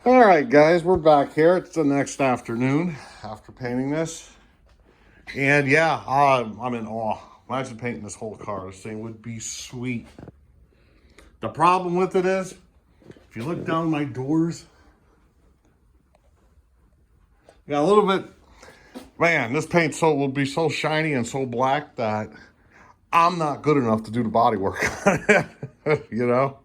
All right, guys, we're back here. It's the next afternoon after painting this. And yeah, I'm in awe. Imagine painting this whole car. This thing would be sweet. The problem with it is, if you look down my doors, got a little bit, man, this paint will be so shiny and so black that I'm not good enough to do the body work on it, you know?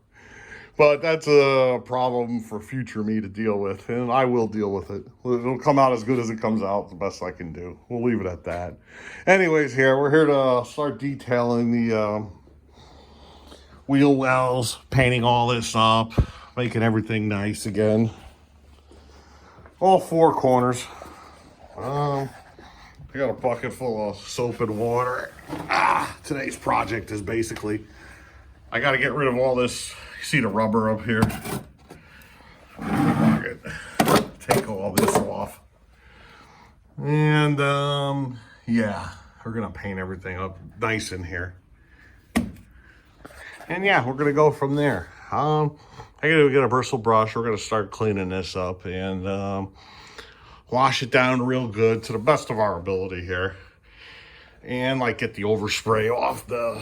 But that's a problem for future me to deal with, and I will deal with it. It'll come out as good as it comes out, the best I can do. We'll leave it at that. Anyways, we're here to start detailing the wheel wells, painting all this up, making everything nice again. All four corners. I got a bucket full of soap and water. Today's project is basically, I got to get rid of all this. You see the rubber up here? Take all this off. And yeah, we're gonna paint everything up nice in here. And yeah, we're gonna go from there. I gotta get a bristle brush. We're gonna start cleaning this up and wash it down real good to the best of our ability here. And like get the overspray off the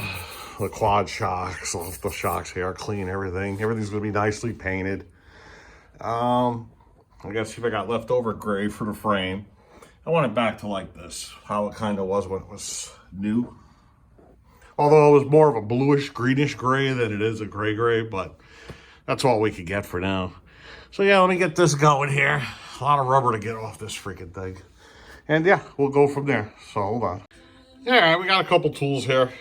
quad shocks, off the shocks here, clean everything. Everything's gonna be nicely painted. I gotta see if I got leftover gray for the frame. I want it back to like this, how it kind of was when it was new. Although it was more of a bluish, greenish gray than it is a gray, but that's all we could get for now. So yeah, let me get this going here. A lot of rubber to get off this freaking thing. And yeah, we'll go from there. So hold on. All right, we got a couple tools here.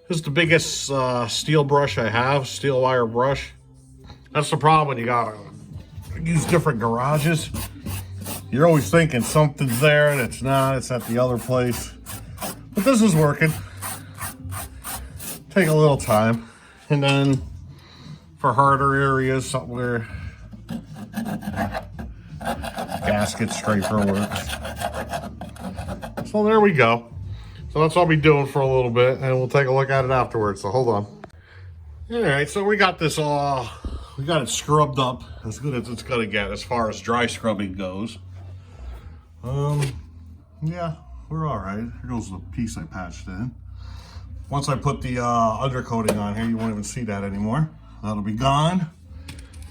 This is the biggest steel brush I have, steel wire brush. That's the problem when you gotta use different garages. You're always thinking something's there and it's not, it's at the other place. But this is working. Take a little time. And then for harder areas, something where gasket scraper works. So there we go. So that's what I'll be doing for a little bit, and we'll take a look at it afterwards. So hold on. All right, so we got this we got it scrubbed up as good as it's gonna get as far as dry scrubbing goes. Yeah, we're all right. Here goes the piece I patched in. Once I put the undercoating on here, you won't even see that anymore. That'll be gone.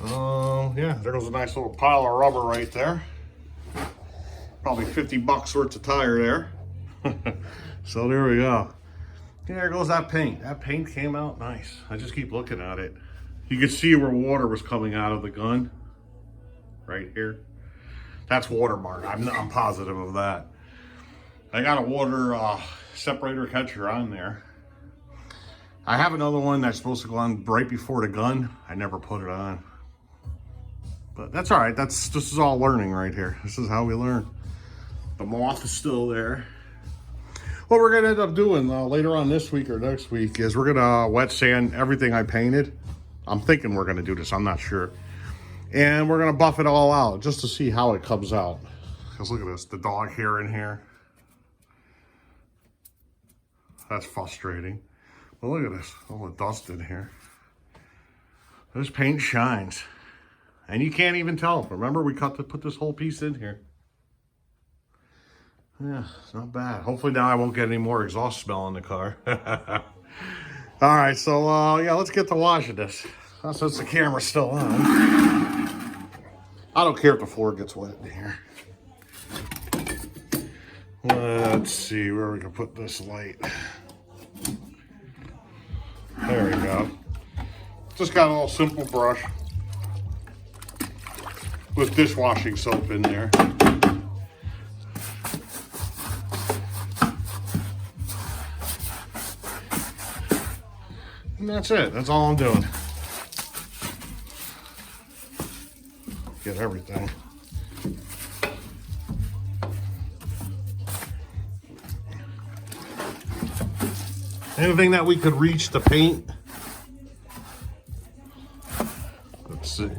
Yeah, there goes a nice little pile of rubber right there. Probably 50 bucks worth of tire there. So there we go. There goes that paint. That paint came out nice. I just keep looking at it. You can see where water was coming out of the gun. Right here. That's watermark. I'm positive of that. I got a water separator catcher on there. I have another one that's supposed to go on right before the gun. I never put it on. But that's all right. This is all learning right here. This is how we learn. The moth is still there. What we're gonna end up doing later on this week or next week is we're gonna wet sand everything I painted. I'm thinking we're gonna do this, I'm not sure. And we're gonna buff it all out just to see how it comes out. Because look at this, the dog hair in here. That's frustrating. But look at this, all the dust in here. This paint shines. And you can't even tell. Remember, we put this whole piece in here. Yeah, it's not bad. Hopefully now I won't get any more exhaust smell in the car. All right, so yeah, let's get to washing this. Since the camera's still on. I don't care if the floor gets wet in here. Let's see where we can put this light. There we go. Just got a little simple brush with dishwashing soap in there. And that's it. That's all I'm doing. Get everything. Anything that we could reach to paint. Let's see.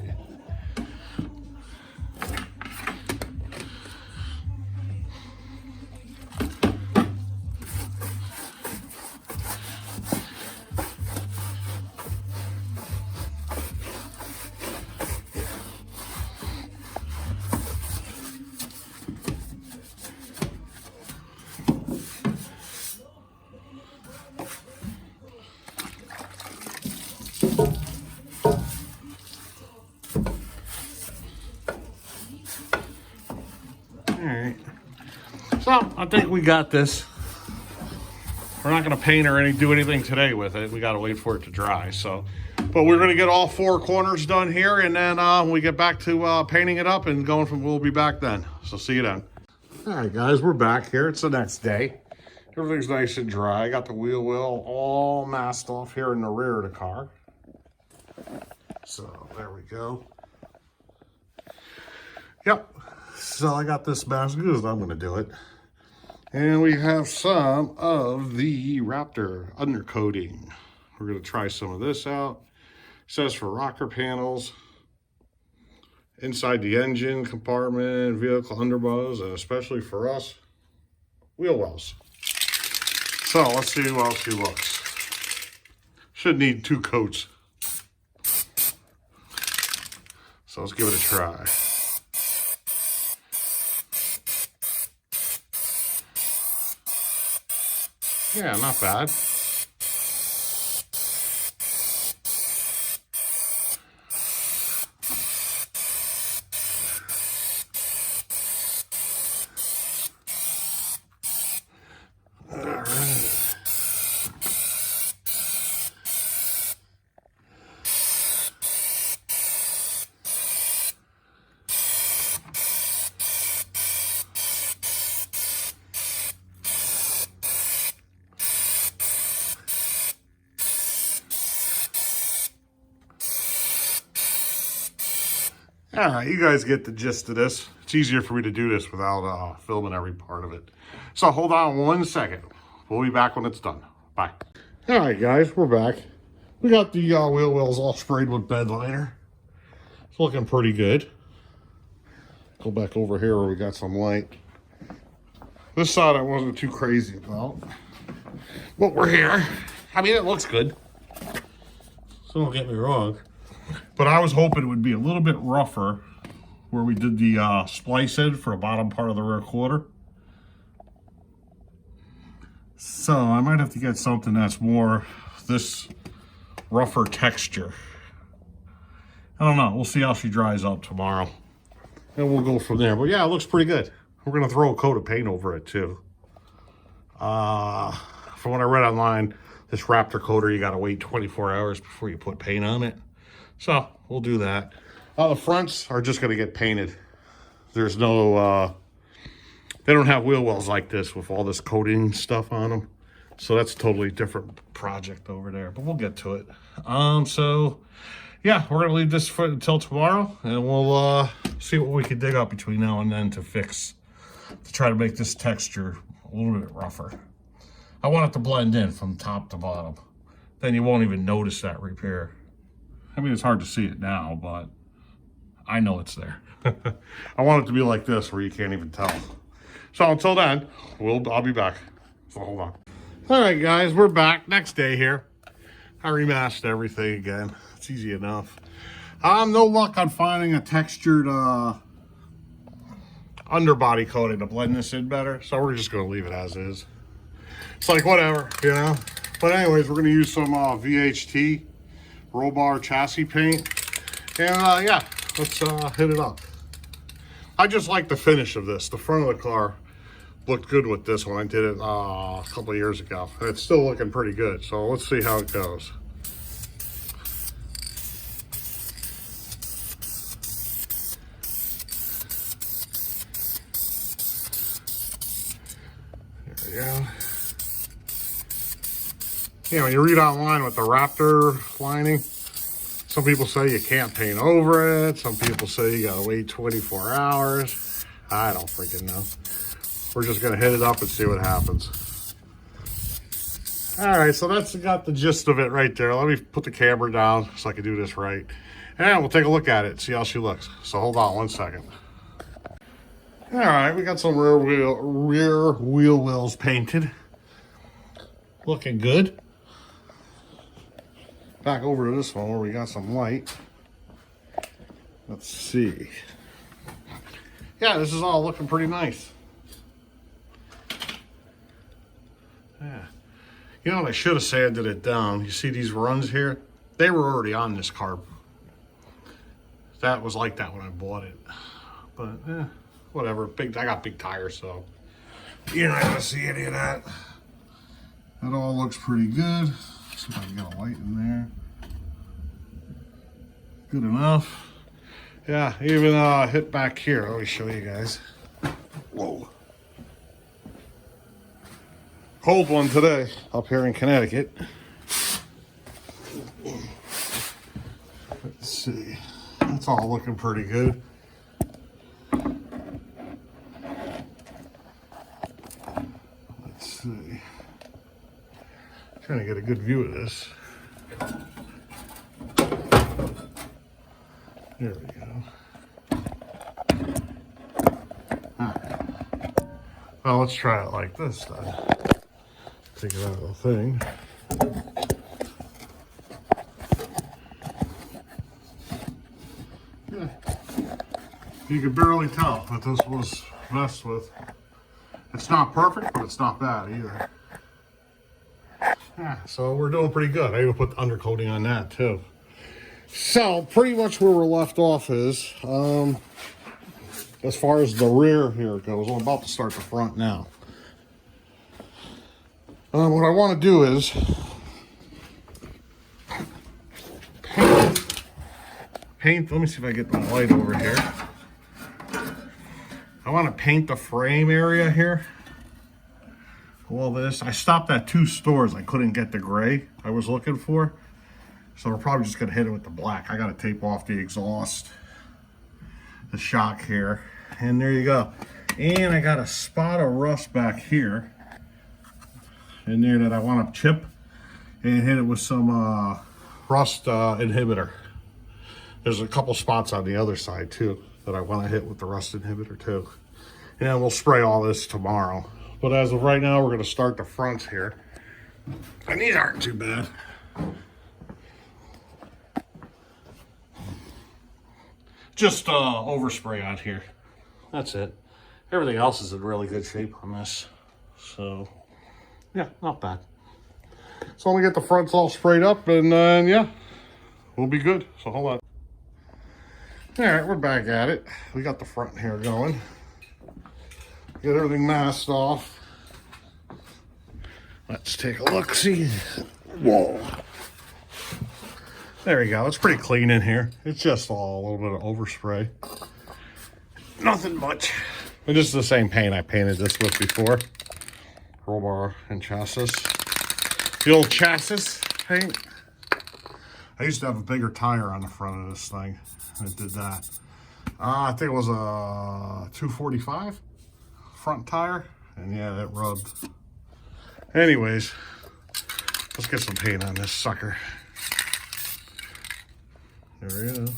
So I think we got this. We're not going to paint or do anything today with it. We got to wait for it to dry. So, but we're going to get all 4 corners done here, and then when we get back to painting it up and going from, we'll be back then. So see you then. All right, guys, we're back here. It's the next day. Everything's nice and dry. I got the wheel well all masked off here in the rear of the car. So there we go. Yep. So I got this mask because I'm going to do it. And we have some of the Raptor undercoating. We're going to try some of this out. It says for rocker panels, inside the engine compartment, vehicle underbows, and especially for us, wheel wells. So let's see how she looks. Should need 2 coats. So let's give it a try. Yeah, not bad. All right. All right, you guys get the gist of this. It's easier for me to do this without filming every part of it. So hold on 1 second. We'll be back when it's done. Bye. All right, guys, we're back. We got the wheel wells all sprayed with bed liner. It's looking pretty good. Go back over here where we got some light. This side I wasn't too crazy about. But we're here. I mean, it looks good. So don't get me wrong. But I was hoping it would be a little bit rougher where we did the splice head for the bottom part of the rear quarter. So I might have to get something that's more this rougher texture. I don't know. We'll see how she dries up tomorrow. And we'll go from there. But yeah, it looks pretty good. We're going to throw a coat of paint over it too. From what I read online, this Raptor coater, you got to wait 24 hours before you put paint on it. So we'll do that. The fronts are just going to get painted. There's no, they don't have wheel wells like this with all this coating stuff on them. So that's a totally different project over there, but we'll get to it. So yeah, we're going to leave this until tomorrow, and we'll see what we can dig up between now and then to try to make this texture a little bit rougher. I want it to blend in from top to bottom. Then you won't even notice that repair. I mean, it's hard to see it now, but I know it's there. I want it to be like this where you can't even tell. So until then, I'll be back. So hold on. All right, guys, we're back. Next day here. I remastered everything again. It's easy enough. No luck on finding a textured underbody coating to blend this in better. So we're just going to leave it as is. It's like whatever, you know. But anyways, we're going to use some VHT roll bar chassis paint, and yeah, let's hit it up. I just like the finish of this. The front of the car looked good with this one. I did it a couple of years ago, and it's still looking pretty good. So let's see how it goes. There we go. Yeah, when you read online with the Raptor lining, some people say you can't paint over it. Some people say you gotta wait 24 hours. I don't freaking know. We're just gonna hit it up and see what happens. All right, so that's got the gist of it right there. Let me put the camera down so I can do this right. And we'll take a look at it, see how she looks. So hold on 1 second. All right, we got some rear wheel wells painted. Looking good. Back over to this one where we got some light. Let's see. Yeah, this is all looking pretty nice. Yeah. You know what, I should have sanded it down. You see these runs here? They were already on this car. That was like that when I bought it. But whatever. I got big tires, so You're not gonna see any of that. That all looks pretty good. Let's see if I can get a light in there. Good enough. Yeah, even hit back here. Let me show you guys. Whoa. Cold one today up here in Connecticut. Let's see. That's all looking pretty good. Let's see. Trying to get a good view of this. There we go. Alright. Well, let's try it like this then. Take it out of the thing. Yeah. You can barely tell that this was messed with. It's not perfect, but it's not bad either. Yeah, so we're doing pretty good. I even put the undercoating on that too. So pretty much where we're left off is, as far as the rear here goes, I'm about to start the front now. What I want to do is paint, let me see if I get the light over here. I want to paint the frame area here. All this. I stopped at 2 stores. I couldn't get the gray I was looking for. So we're probably just going to hit it with the black. I got to tape off the exhaust, the shock here. And there you go. And I got a spot of rust back here in there that I want to chip and hit it with some rust inhibitor. There's a couple spots on the other side too that I want to hit with the rust inhibitor too. And we'll spray all this tomorrow. But as of right now, we're going to start the fronts here. And these aren't too bad. Just overspray out here. That's it. Everything else is in really good shape on this. So, yeah, not bad. So I'm going to get the fronts all sprayed up and then, yeah, we'll be good. So hold on. All right, we're back at it. We got the front here going. Get everything masked off. Let's take a look, see. Whoa. There we go. It's pretty clean in here. It's just all a little bit of overspray. Nothing much. And this is the same paint I painted this with before. Roll bar and chassis. The old chassis paint. I used to have a bigger tire on the front of this thing. I did that. I think it was a 245 front tire. And yeah, it rubbed. Anyways, let's get some paint on this sucker. There we go.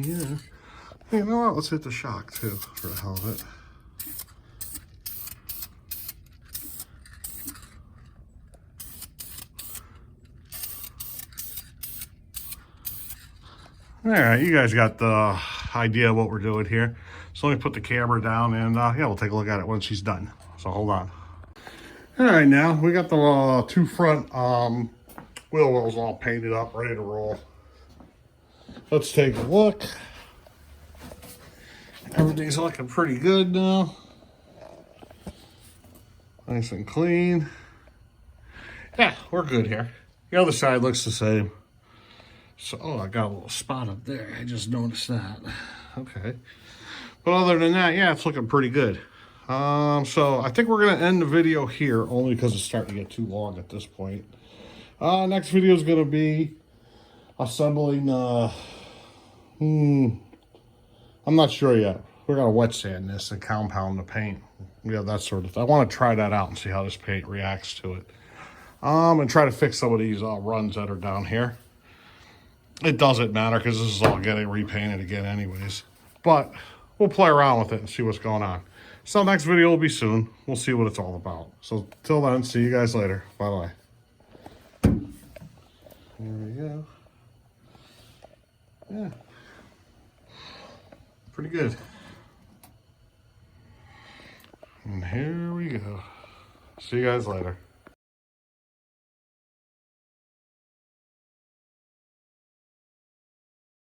Yeah. You know what? Let's hit the shock too, for the hell of it. All right, you guys got the idea of what we're doing here. So let me put the camera down and yeah, we'll take a look at it when she's done. So hold on. All right, now we got the 2 front wheel wells all painted up, ready to roll. Let's take a look. Everything's looking pretty good now. Nice and clean. Yeah, we're good here. The other side looks the same. So, oh, I got a little spot up there. I just noticed that. Okay. But other than that, yeah, it's looking pretty good. So I think we're going to end the video here only because it's starting to get too long at this point. Next video is going to be assembling I'm not sure yet. We're gonna wet sand this and compound the paint. Yeah, that sort of thing. I want to try that out and see how this paint reacts to it. And try to fix some of these runs that are down here. It doesn't matter because this is all getting repainted again anyways. But we'll play around with it and see what's going on. So next video will be soon. We'll see what it's all about. So till then, see you guys later. Bye-bye. There we go. Yeah. Pretty good. And here we go. See you guys later.